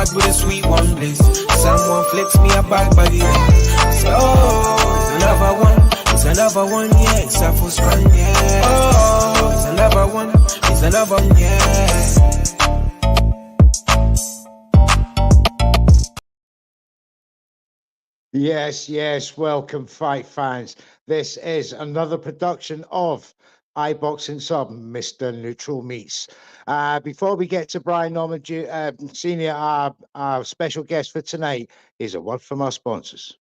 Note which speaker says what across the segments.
Speaker 1: heart with a sweet one bliss. Someone flips me a bad body. Say, oh, it's another one. It's another one, yeah. It's a full strong, yeah. Oh, it's another one. It's another one, yeah.
Speaker 2: Yes, yes, welcome fight fans. This is another production of iBoxingHub, Mr. Neutral Meats. Before we get to Brian Norman Senior, our special guest for tonight, is a word from our sponsors.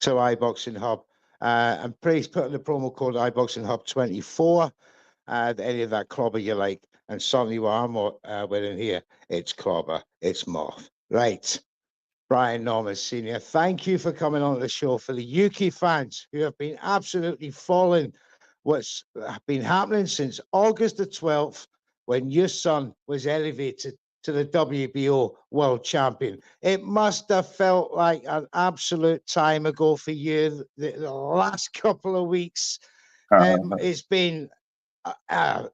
Speaker 2: To iBoxingHub, and please put in the promo code iBoxingHub24 any of that clobber you like, and certainly what I'm wearing here, it's clobber, it's moth. Right, Brian Norman Senior, thank you for coming on the show. For the UK fans who have been absolutely following what's been happening since August the 12th, when your son was elevated to the WBO world champion. It must have felt like an absolute time ago for you. The last couple of weeks, it's been a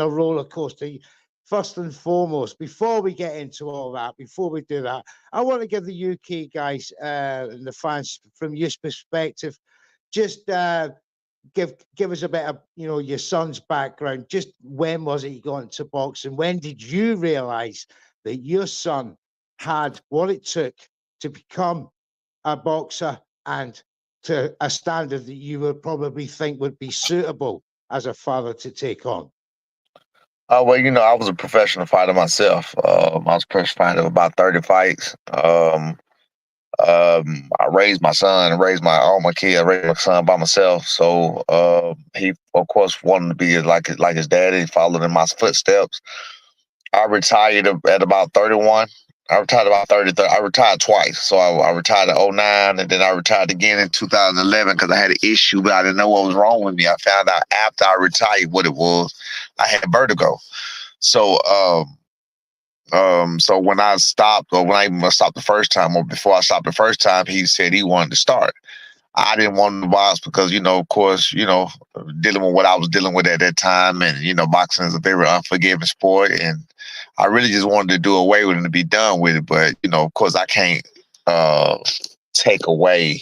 Speaker 2: roller coaster. First and foremost, before we get into all that, before we do that, I want to give the UK guys and the fans, from your perspective, just give us a bit of, you know, your son's background. Just when was it you got into boxing? When did you realize that your son had what it took to become a boxer and to a standard that you would probably think would be suitable as a father to take on?
Speaker 3: Well, you know, I was a professional fighter myself. I was a professional fighter of about 30 fights. I raised my son, all my kids. I raised my son by myself. So he, of course, wanted to be like his daddy. He followed in my footsteps. I retired at about 31. I retired about 30. I retired twice. So I retired in 2009, and then I retired again in 2011 because I had an issue, but I didn't know what was wrong with me. I found out after I retired what it was. I had vertigo. So so when I stopped, or when I even stopped the first time, or before I stopped the first time, he said he wanted to start. I didn't want to box because, you know, of course, you know, dealing with what I was dealing with at that time, and, you know, boxing is a very unforgiving sport, and I really just wanted to do away with it and to be done with it. But, you know, of course, I can't take away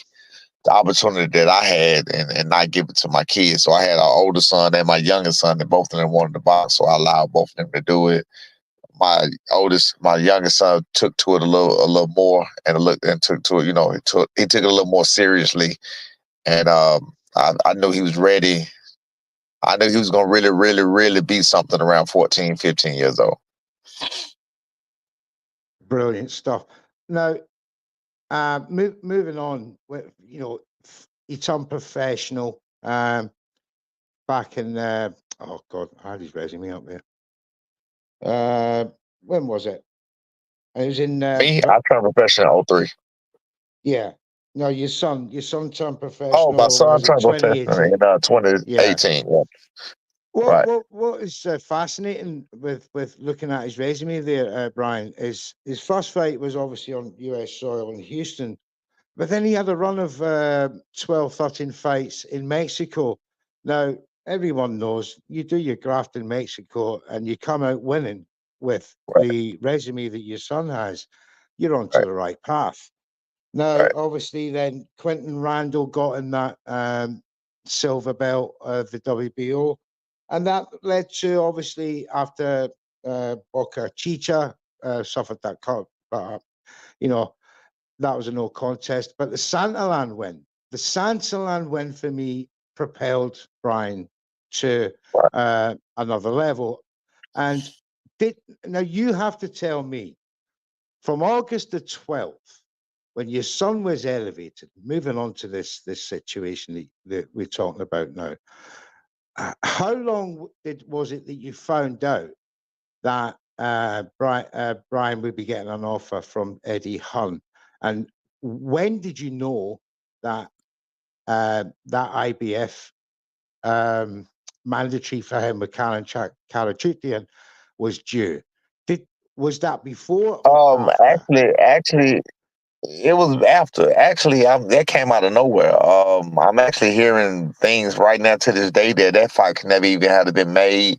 Speaker 3: the opportunity that I had and not give it to my kids. So I had an older son and my youngest son, and both of them wanted to box, so I allowed both of them to do it. My youngest son took to it a little more, and took to it. You know, he took it a little more seriously, and I knew he was ready. I knew he was gonna really, really, really be something around 14, 15 years old.
Speaker 2: Brilliant stuff. Now, moving on, you know, you turned professional back in oh God, I had his resume up there. When was it? It was in
Speaker 3: Me, I turned professional in 2003.
Speaker 2: Yeah. No, your son turned professional.
Speaker 3: Oh, my son turned professional in 2018. Yeah.
Speaker 2: What is fascinating with looking at his resume there, Brian, is his first fight was obviously on US soil in Houston, but then he had a run of 12, 13 fights in Mexico. Now, everyone knows you do your graft in Mexico and you come out winning with the resume that your son has, you're onto the right path. Now, obviously, then Quentin Randall got in that silver belt of the WBO, and that led to, obviously, after Boca Chicha suffered that cut, but that was a no contest. But the Santaland win for me propelled Brian to another level. And now you have to tell me, from August the 12th, when your son was elevated, moving on to this situation that we're talking about now, how long was it that you found out that Brian would be getting an offer from Eddie Hearn? And when did you know that that IBF mandatory for him with Karachukian was due? Was that before or after?
Speaker 3: Actually, it was after. Actually, that came out of nowhere. I'm actually hearing things right now to this day that fight could never even have been made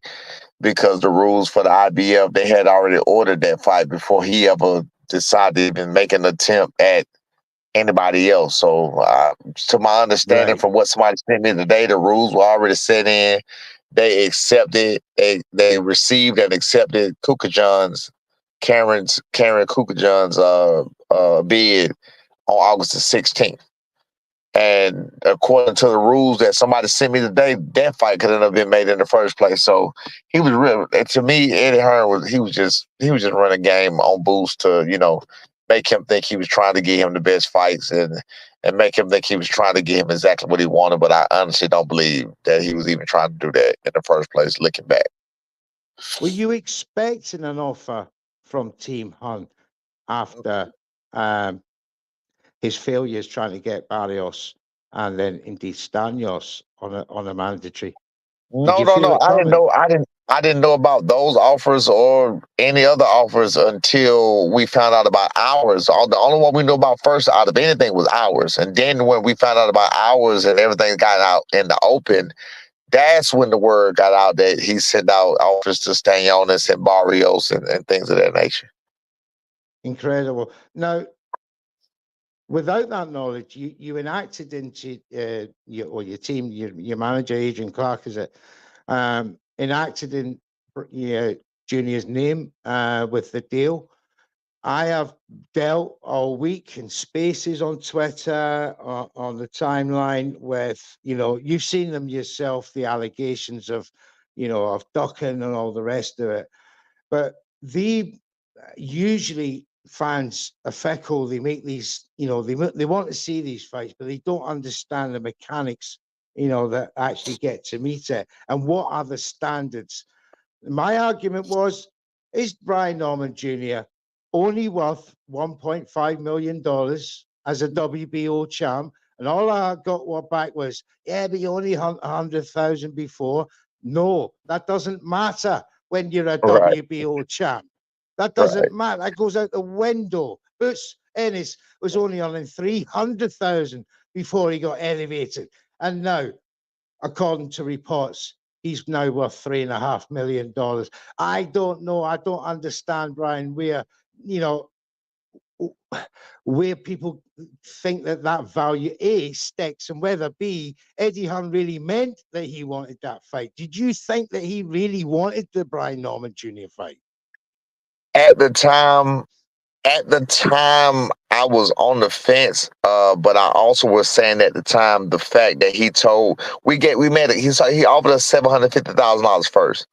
Speaker 3: because the rules for the IBF, they had already ordered that fight before he ever decided to even make an attempt at anybody else. So, to my understanding,
Speaker 2: Right.
Speaker 3: from what somebody sent me today, the rules were already set in. They accepted. They received and accepted Karen Kukajan's bid on August the 16th. And according to the rules that somebody sent me today, that fight couldn't have been made in the first place. So he was real. To me, Eddie Hearn was just running a game on boost to make him think he was trying to get him the best fights and make him think he was trying to get him exactly what he wanted. But I honestly don't believe that he was even trying to do that in the first place. Looking back,
Speaker 2: Were you expecting an offer from Team Hunt after his failures trying to get Barrios and then indeed Stanios on a mandatory? Did
Speaker 3: no,
Speaker 2: you
Speaker 3: no,
Speaker 2: feel
Speaker 3: no.
Speaker 2: it coming?
Speaker 3: I didn't know about those offers or any other offers until we found out about ours. The only one we knew about first out of anything was ours. And then when we found out about ours and everything got out in the open, that's when the word got out that he sent out offers to Stanionis and Barrios and things of that nature.
Speaker 2: Incredible. Now, without that knowledge, you enacted into your team, your manager, Adrian Clark, is it, enacted in Junior's name with the deal. I have dealt all week in spaces on Twitter, on the timeline with, you've seen them yourself, the allegations of ducking and all the rest of it. But usually fans are fickle. They make these, they want to see these fights, but they don't understand the mechanics, that actually get to meet it. And what are the standards? My argument was, is Brian Norman Jr. only worth $1.5 million as a WBO champ? And all I got back was, yeah, but you only 100,000 before. No, that doesn't matter when you're a
Speaker 3: Right.
Speaker 2: WBO champ. That
Speaker 3: Right.
Speaker 2: doesn't matter. That goes out the window. Boots Ennis was only earning 300,000 before he got elevated. And now, according to reports, he's now worth $3.5 million. I don't know. I don't understand, Brian, where people think that value A sticks and whether B, Eddie Hearn really meant that he wanted that fight. Did you think that he really wanted the Brian Norman Jr. fight?
Speaker 3: At the time, I was on the fence, but I also was saying at the time the fact that he told he offered us $750,000 first.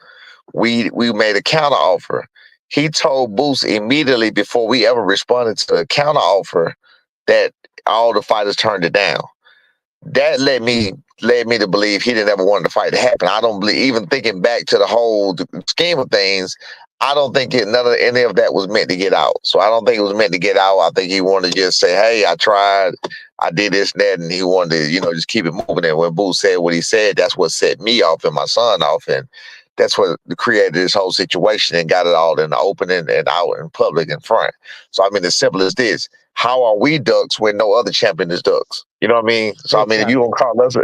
Speaker 3: We made a counter offer. He told Boost immediately before we ever responded to the counter offer that all the fighters turned it down. That led me to believe he didn't ever want the fight to happen. I don't believe, even thinking back to the whole scheme of things, I don't think any of that was meant to get out. So I don't think it was meant to get out. I think he wanted to just say, "Hey, I tried, I did this and that," and he wanted to, just keep it moving. And when Booth said what he said, that's what set me off and my son off, and that's what created this whole situation and got it all in the open and out in public in front. So I mean, as simple as this: how are we ducks when no other champion is ducks? You know what I mean? So I mean, if you don't call us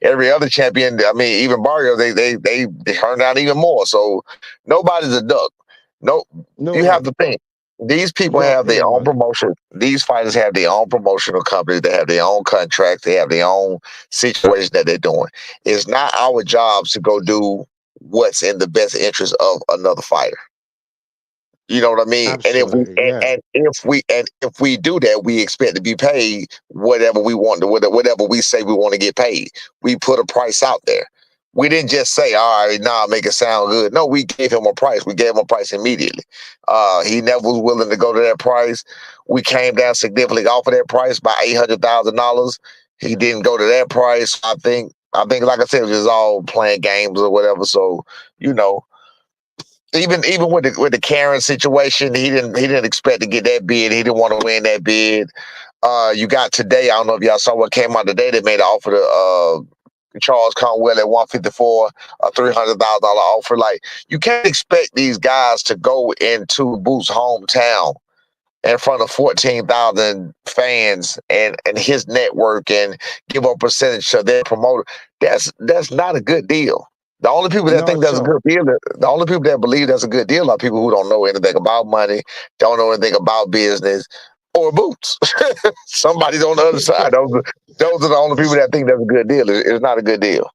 Speaker 3: every other champion, I mean, even Barrio, they turned out even more. So nobody's a duck. No, you have to think. These people have their own promotion. These fighters have their own promotional company. They have their own contracts. They have their own situation that they're doing. It's not our jobs to go do what's in the best interest of another fighter. You know what I mean?
Speaker 2: Absolutely, yeah.
Speaker 3: And if we do that, we expect to be paid whatever we want to, whatever we say we want to get paid. We put a price out there. We didn't just say, all right, nah, make it sound good. No, we gave him a price. We gave him a price immediately. He never was willing to go to that price. We came down significantly off of that price by $800,000. He didn't go to that price. I think, like I said, it was just all playing games or whatever. So, you know, even with the Karen situation, he didn't expect to get that bid. He didn't want to win that bid. You got today. I don't know if y'all saw what came out today. They made an offer to Charles Conwell at 154, a $300,000 offer. Like, you can't expect these guys to go into Boots' hometown in front of 14,000 fans and his network and give up a percentage to their promoter. That's not a good deal. The only people that think that's a good deal, the only people that believe that's a good deal are people who don't know anything about money, don't know anything about business, or Boots. Somebody's on the other side. Those are the only people that think that's a good deal. It's not a good deal.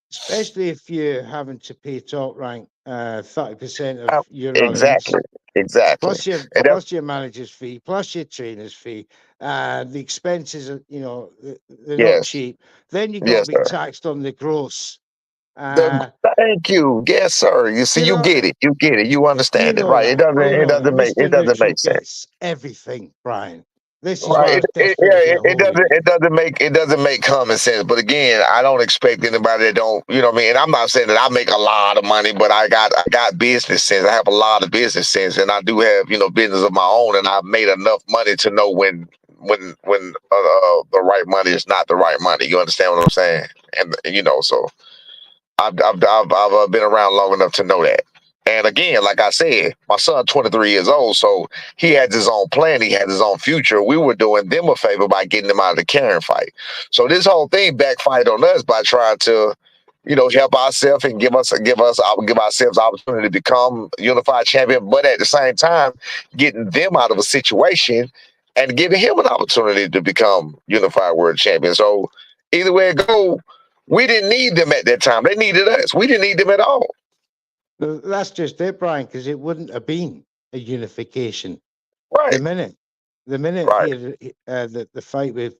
Speaker 2: Especially if you're having to pay top rank 30% of your
Speaker 3: exactly.
Speaker 2: Plus your manager's fee, plus your trainer's fee. The expenses are, they're not cheap. Then you got to be taxed on the gross.
Speaker 3: Thank you. Yes, sir. You see, you get it. You get it. You understand it, right?
Speaker 2: That.
Speaker 3: It doesn't make sense.
Speaker 2: Gets everything, Brian. This is why
Speaker 3: it doesn't make common sense. But again, I don't expect anybody that don't, you know what I mean? And I'm not saying that I make a lot of money, but I got business sense. I have a lot of business sense, and I do have, business of my own, and I've made enough money to know when the right money is not the right money. You understand what I'm saying? And so I've been around long enough to know that. And again, like I said, my son's 23 years old, so he had his own plan. He had his own future. We were doing them a favor by getting them out of the Karen fight. So this whole thing backfired on us by trying to, help ourselves and give ourselves opportunity to become unified champion, but at the same time, getting them out of a situation and giving him an opportunity to become unified world champion. So either way it go, we didn't need them at that time. They needed us. We didn't need them at all.
Speaker 2: That's just it, Brian, because it wouldn't have been a unification.
Speaker 3: Right.
Speaker 2: The minute
Speaker 3: right.
Speaker 2: The fight with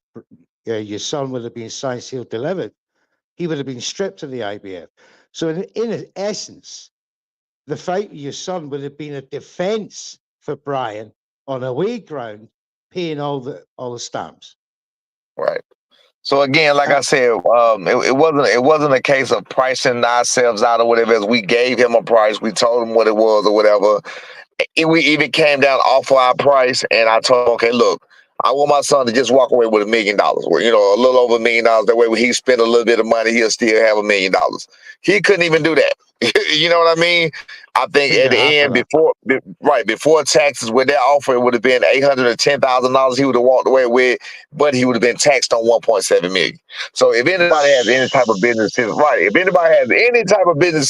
Speaker 2: your son would have been signed, sealed, delivered, he would have been stripped of the IBF. So in essence, the fight with your son would have been a defense for Brian on away ground, paying all the stamps.
Speaker 3: Right. So again, like I said, it wasn't a case of pricing ourselves out or whatever. As we gave him a price, we told him what it was or whatever. We even came down off of our price, and I told him, okay, look, I want my son to just walk away with $1 million, a little over $1 million. That way, when he spend a little bit of money, he'll still have $1 million. He couldn't even do that. You know what I mean? I think at the end, before taxes, with that offer, it would have been $810,000 he would have walked away with, but he would have been taxed on $1.7 million. So if anybody has any type of business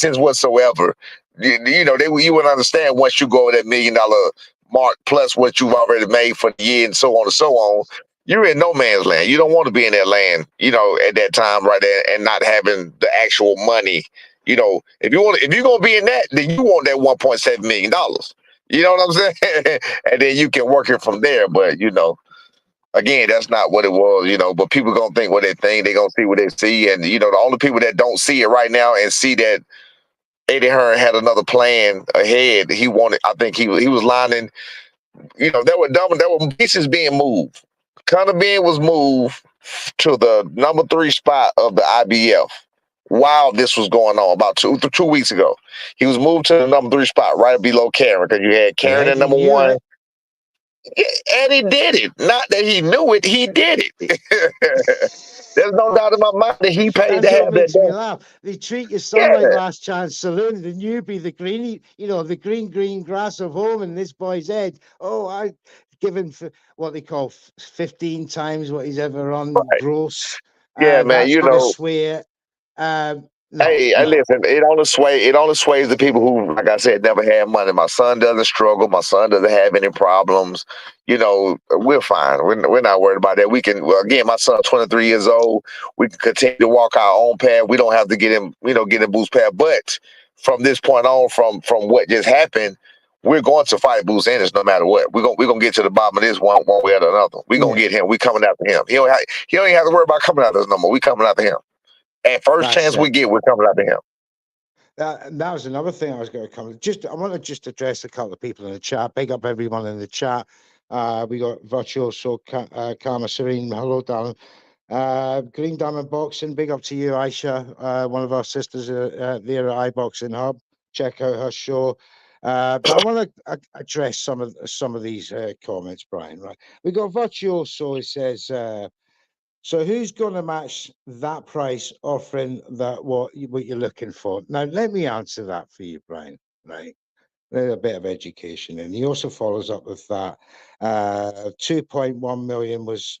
Speaker 3: sense, whatsoever, you would understand once you go over that $1 million mark plus what you've already made for the year and so on and so on. You're in no man's land. You don't want to be in that land, at that time right there and not having the actual money. If you're gonna be in that, then you want that $1.7 million. You know what I'm saying? And then you can work it from there. But again, that's not what it was. But people gonna think what they think. They gonna see what they see, and the only people that don't see it right now and see that Eddie Hearn had another plan ahead. I think he was lining. There were pieces being moved. Conor Ben was moved to the number 3 spot of the IBF. While this was going on, about 2 weeks ago, he was moved to the number 3 spot, right below Karen, because you had Karen at number 1. And he did it. Not that he knew it, he did it. There's no doubt in my mind that he paid to have that.
Speaker 2: Makes me laugh. They treat your son like Last Chance Saloon. The newbie, the green grass of home, and this boy's head. Oh, I give him what they call 15 times what he's ever on gross.
Speaker 3: Yeah, man,
Speaker 2: swear.
Speaker 3: Listen, it only sways the people who, like I said, never had money. My son doesn't struggle. My son doesn't have any problems. We're fine. We're not worried about that. We can, again, my son's 23 years old. We can continue to walk our own path. We don't have to get him Boots' path. But from this point on, from what just happened, we're going to fight Bruce Ennis no matter what. We're gonna get to the bottom of this one way or another. We're gonna get him. We coming after him. He don't even have to worry about coming after us no more. We coming after him. At first chance we get, we're coming after him.
Speaker 2: That was another thing I was going to come. I want to just address a couple of people in the chat. Big up everyone in the chat. We got Virtuoso, Karma Serene. Hello, darling. Green Diamond Boxing. Big up to you, Aisha. One of our sisters there at iBoxingHub. Check out her show. But I want to address some of these comments, Brian. Right? We got Virtuoso. It says. So who's going to match that price offering that what you're looking for? Now, let me answer that for you, Brian, right? A bit of education. And he also follows up with that 2.1 million was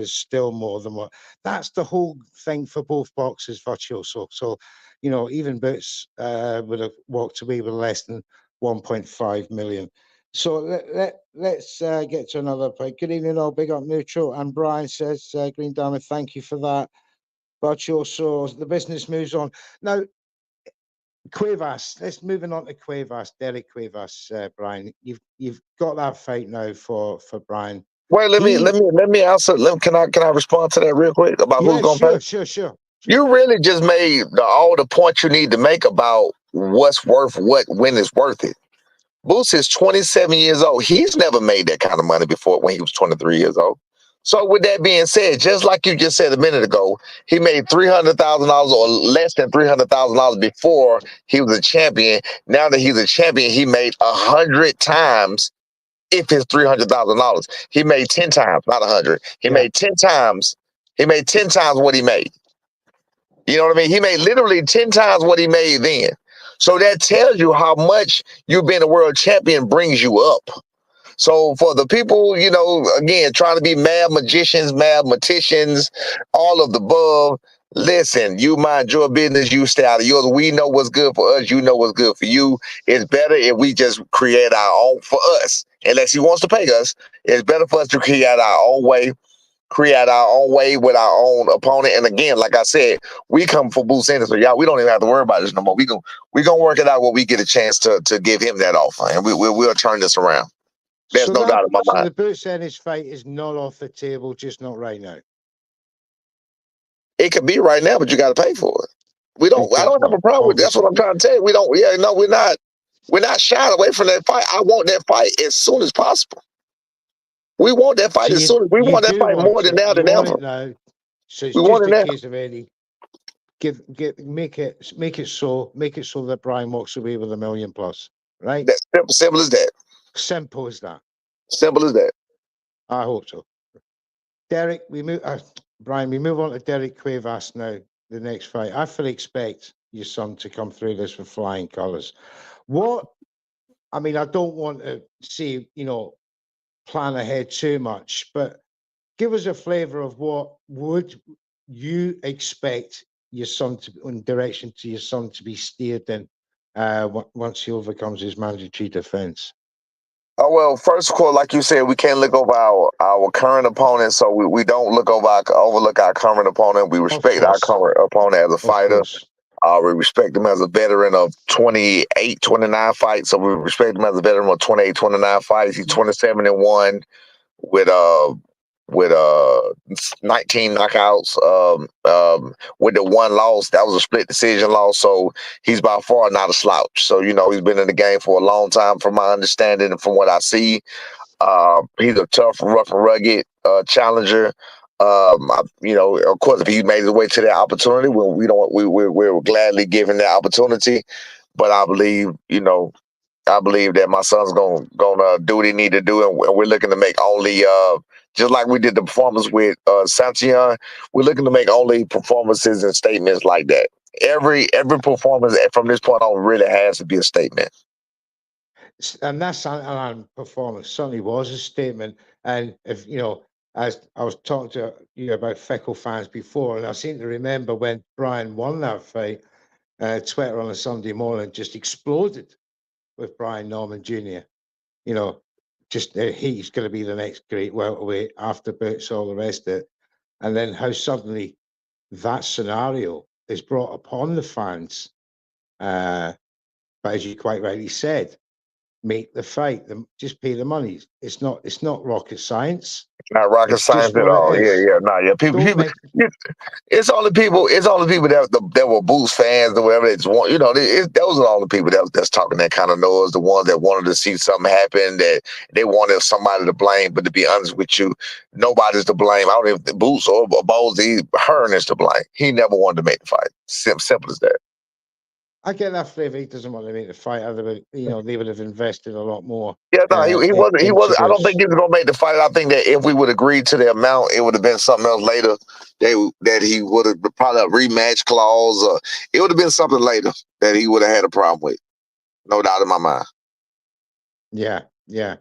Speaker 2: still more than what. That's the whole thing for both boxes, Virtuoso. So, even Boots would have walked away with less than 1.5 million. So let's get to another point. Good evening, all. Big up Neutral. And Brian says, Green Diamond, thank you for that. Virtuoso, the business moves on. Now, Cuevas, let's moving on to Cuevas, Derek Cuevas, Brian. You've got that fight now for Brian.
Speaker 3: Wait, let me answer. Can I respond to that real quick about who's going to pay?
Speaker 2: Sure.
Speaker 3: You really just made all the points you need to make about what's worth what when it's worth it. Boots is 27 years old. He's never made that kind of money before when he was 23 years old. So with that being said, just like you just said a minute ago, he made $300,000 or less than $300,000 before he was a champion. Now that he's a champion, he made 100 times if it's $300,000. He made 10 times, not 100. He made 10 times. He made 10 times what he made. You know what I mean? He made literally 10 times what he made then. So that tells you how much you being a world champion brings you up. So for the people, again, trying to be mad magicians, mathematicians, all of the above, listen, you mind your business, you stay out of yours. We know what's good for us. You know what's good for you. It's better if we just create our own for us. Unless he wants to pay us, it's better for us to create our own way with our own opponent. And again, like I said, we come for Boots Ennis, so y'all, we don't even have to worry about this no more. We gonna work it out when we get a chance to give him that offer, and we'll turn this around. There's no doubt in my mind.
Speaker 2: So the Boots Ennis fight is not off the table, just not right now.
Speaker 3: It could be right now, but you got to pay for it. I don't have a problem with that. That's what I'm trying to tell you. We don't. Yeah, no, we're not shying away from that fight. I want that fight as soon as possible. We want that fight as soon as we want that fight more than now than ever.
Speaker 2: Now. So it's just a case of Eddie. Make it so that Brian walks away with $1 million plus, right?
Speaker 3: That's simple as that.
Speaker 2: Simple as that.
Speaker 3: Simple as that.
Speaker 2: I hope so. Derek, Brian, we move on to Derek Cuevas now. The next fight, I fully expect your son to come through this with flying colours. I don't want to see plan ahead too much, but give us a flavour of what would you expect your son in direction to your son to be steered in once he overcomes his mandatory defence.
Speaker 3: Oh, well, first of all, like you said, we can't look over our current opponent, so we don't overlook our current opponent. We respect our current opponent as a fighter. We respect him as a veteran of 28, 29 fights. So we respect him as a veteran of 28, 29 fights. He's 27-1 with 19 knockouts. With the one loss, that was a split decision loss. So he's by far not a slouch. So he's been in the game for a long time, from my understanding and from what I see. He's a tough, rough, and rugged challenger. Of course, if he made his way to that opportunity, we're gladly giving that opportunity. But I believe that my son's gonna do what he need to do, and we're looking to make only just like we did the performance with Santion, we're looking to make only performances and statements like that. Every performance from this point on really has to be a statement.
Speaker 2: And that Santion performance certainly was a statement. And if as I was talking to you about fickle fans before, and I seem to remember when Brian won that fight, Twitter on a Sunday morning just exploded with Brian Norman Jr. He's going to be the next great welterweight after Boots, all the rest of it. And then how suddenly that scenario is brought upon the fans. But as you quite rightly said, make the fight. Just pay the money. It's not rocket science.
Speaker 3: Not rocket
Speaker 2: It's just
Speaker 3: science at
Speaker 2: what it
Speaker 3: all. Yeah,
Speaker 2: is.
Speaker 3: yeah, nah, yeah. People,
Speaker 2: Don't
Speaker 3: people.
Speaker 2: make
Speaker 3: It's all the people. It's all the people that were Boots fans or whatever. It's one. Those are all the people that's talking that kind of noise. The ones that wanted to see something happen. That they wanted somebody to blame. But to be honest with you, nobody's to blame. I don't even Boots or Bowles. Hearn is to blame. He never wanted to make the fight. Simple as that.
Speaker 2: I get that flavor. He doesn't want to make the fight. Otherwise, they would have invested a lot more.
Speaker 3: Yeah, no, he wasn't. He
Speaker 2: into
Speaker 3: wasn't. I don't
Speaker 2: this.
Speaker 3: think he was gonna make the fight. I think that if we would agree to the amount, it would have been something else later. That he would have probably a rematch clause, or it would have been something later that he would have had a problem with. No doubt in my mind.
Speaker 2: Yeah, yeah.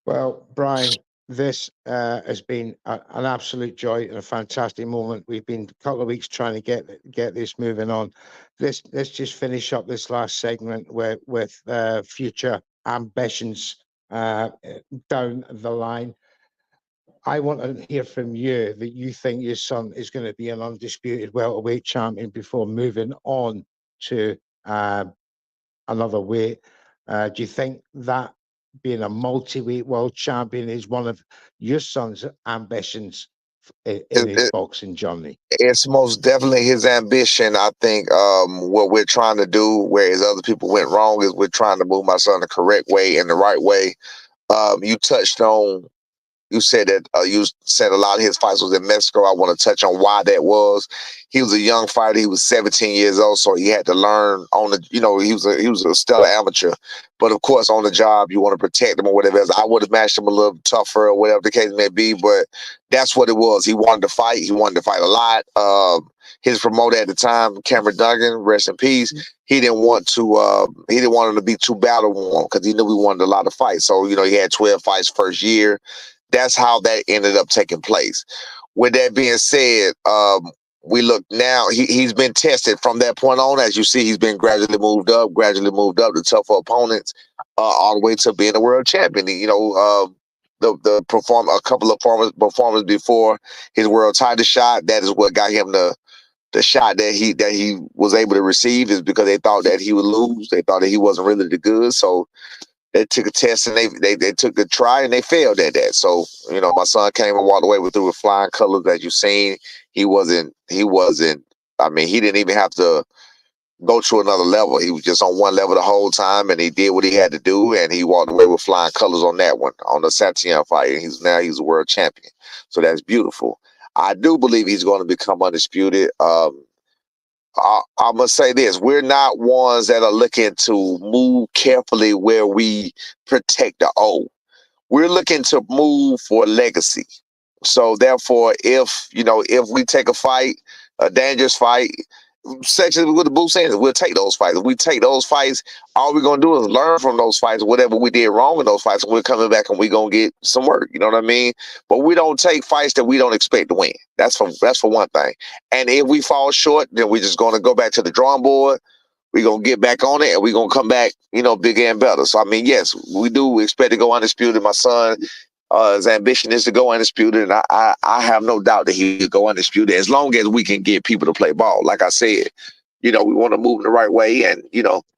Speaker 2: Well, Brian, this has been an absolute joy and a fantastic moment. We've been a couple of weeks trying to get this moving on. Let's just finish up this last segment with future ambitions down the line. I want to hear from you that you think your son is going to be an undisputed welterweight champion before moving on to another weight. Do you think that being a multi-weight world champion is one of your son's ambitions in his boxing journey?
Speaker 3: It's most definitely his ambition. I think what we're trying to do, whereas other people went wrong, is we're trying to move my son the correct way and the right way. You touched on. You said that you said a lot of his fights was in Mexico. I want to touch on why that was. He was a young fighter. He was 17 years old, so he had to learn on the. He was a stellar amateur, but of course on the job you want to protect him or whatever else. I would have matched him a little tougher or whatever the case may be, but that's what it was. He wanted to fight. He wanted to fight a lot. His promoter at the time, Cameron Duggan, rest in peace. He didn't want to. He didn't want him to be too battle worn because he knew we wanted a lot of fights. So he had 12 fights first year. That's how that ended up taking place. With that being said, we look now, he's been tested from that point on. As you see, he's been gradually moved up to tougher opponents, all the way to being a world champion. A couple of performers before his world title shot, that is what got him the shot that he was able to receive, is because they thought that he would lose. They thought that he wasn't really the good. So they took a test and they took a try and they failed at that. So, my son came and walked away with flying colors. As you've seen, he didn't even have to go to another level. He was just on one level the whole time, and he did what he had to do, and he walked away with flying colors on that one, on the Satien fight. And he's a world champion. So that's beautiful. I do believe he's going to become undisputed. I must say this: we're not ones that are looking to move carefully where we protect the old. We're looking to move for legacy. So therefore, if we take a fight, a dangerous fight, such as with the Boots Sanders, we'll take those fights. If we take those fights, all we're gonna do is learn from those fights, whatever we did wrong in those fights, and we're coming back and we're gonna get some work. You know what I mean? But we don't take fights that we don't expect to win. That's for one thing. And if we fall short, then we're just gonna go back to the drawing board. We're gonna get back on it and we're gonna come back, bigger and better. So yes, we do expect to go undisputed. My son, his ambition is to go undisputed, and I have no doubt that he will go undisputed as long as we can get people to play ball. Like I said, we want to move in the right way and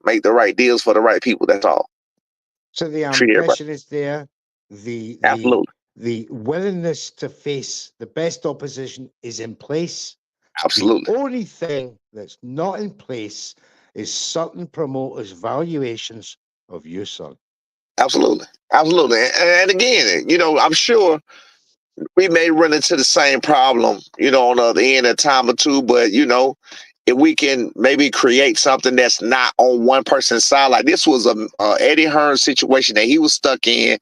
Speaker 3: make the right deals for the right people. That's all.
Speaker 2: So the ambition is there.
Speaker 3: Absolutely.
Speaker 2: The willingness to face the best opposition is in place.
Speaker 3: Absolutely.
Speaker 2: The only thing that's not in place is certain promoters' valuations of your son.
Speaker 3: Absolutely. And again, I'm sure we may run into the same problem, on the other end a time or two, but if we can maybe create something that's not on one person's side, like this was a Eddie Hearn situation that he was stuck in.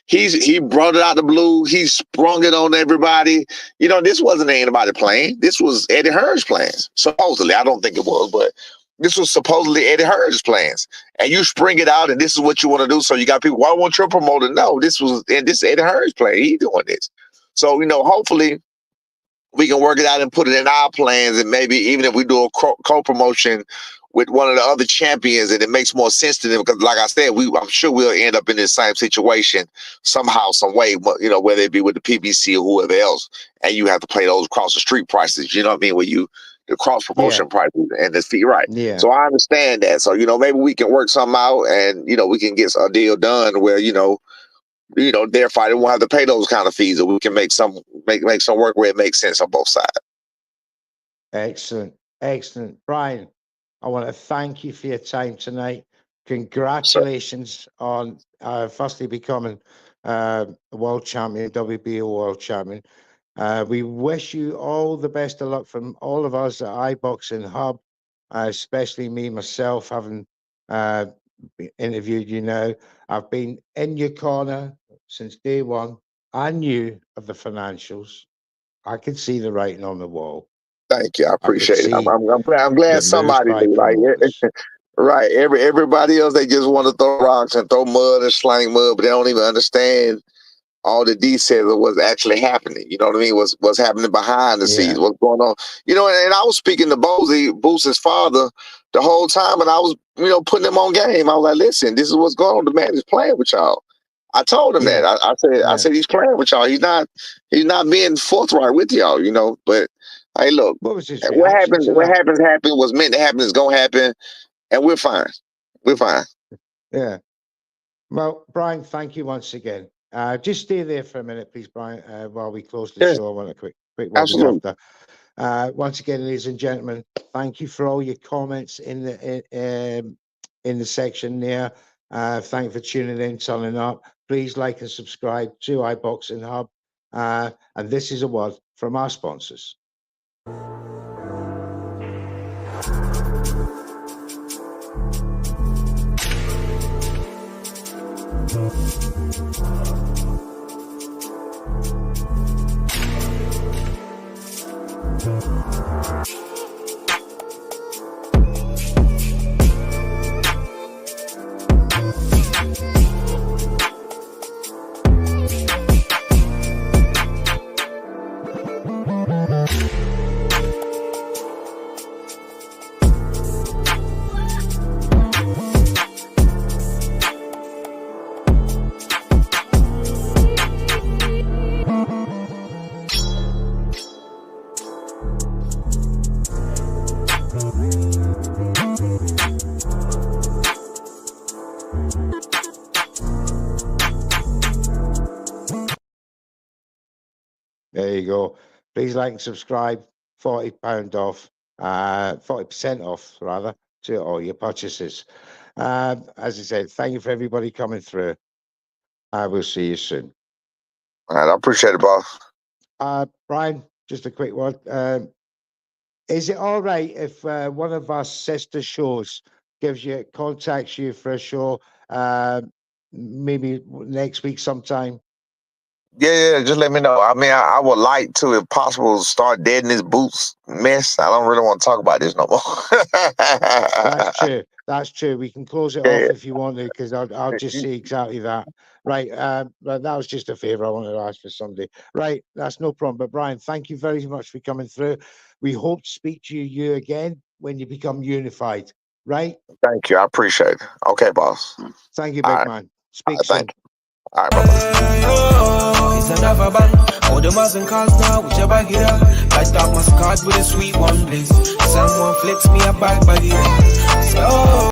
Speaker 3: He brought it out the blue. He sprung it on everybody. This wasn't anybody playing. This was Eddie Hearn's plans. Supposedly, I don't think it was, but this was supposedly Eddie Hearn's plans. And you spring it out, and this is what you want to do. So you got people, why won't your promoter? No, this is Eddie Hearn's plan. He's doing this. So, hopefully we can work it out and put it in our plans. And maybe even if we do a co-promotion with one of the other champions, and it makes more sense to them, because like I said, I'm sure we'll end up in the same situation somehow, some way, whether it be with the PBC or whoever else, and you have to pay those across the street prices, you know what I mean, where you the cross
Speaker 2: Yeah.
Speaker 3: promotion prices and the fee, right?
Speaker 2: Yeah.
Speaker 3: So I understand that. So maybe we can work something out, and we can get a deal done where their fighter won't have to pay those kind of fees, or we can make some work where it makes sense on both sides.
Speaker 2: Excellent. Excellent. Brian, I want to thank you for your time tonight. Congratulations on firstly becoming a world champion, WBO world champion. We wish you all the best of luck from all of us at iBoxingHub, especially me, myself, having interviewed you now. I've been in your corner since day one. I knew of the financials. I could see the writing on the wall.
Speaker 3: Thank you. I appreciate it.
Speaker 2: see
Speaker 3: I'm glad somebody do, right? Right. Everybody else, they just want to throw rocks and throw mud and slang mud, but they don't even understand all the details of what's actually happening. You know what I mean? What's happening behind the scenes, what's going on. And I was speaking to Boosie's father the whole time, and I was, putting him on game. I was like, listen, this is what's going on. The man is playing with y'all. I told him that. I said he's playing with y'all. He's not being forthright with y'all, but hey, look, what happens was meant to happen is gonna happen, and we're fine. We're fine.
Speaker 2: Yeah. Well, Brian, thank you once again. Just stay there for a minute, please, Brian, while we close the show. I want a quick word after. Once again, ladies and gentlemen, thank you for all your comments in the section there. Thank you for tuning in, turning up. Please like and subscribe to iBoxingHub. And this is a word from our sponsors. There you go. Please like and subscribe. £40 off, 40% off rather, to all your purchases. As I said, thank you for everybody coming through. I will see you soon.
Speaker 3: All right, I appreciate it, boss.
Speaker 2: Brian, just a quick word. Is it all right if one of our sister shows contacts you for a show, maybe next week sometime?
Speaker 3: Yeah, just let me know. I mean, I would like to, if possible, start deading this boots mess. I don't really want to talk about this no more.
Speaker 2: That's true. That's true. We can close it off if you want to, because I'll just say exactly that. Right. But that was just a favor I wanted to ask for somebody. Right. That's no problem. But Brian, thank you very much for coming through. We hope to speak to you again when you become unified. Right.
Speaker 3: Thank you. I appreciate it. Okay, boss.
Speaker 2: Thank you, big man. Speak soon.
Speaker 3: All right, bye-bye.
Speaker 1: It's another bang. All the Muslim cars now, whichever get up. I start my card with a sweet one, please. Someone flips me a bag, so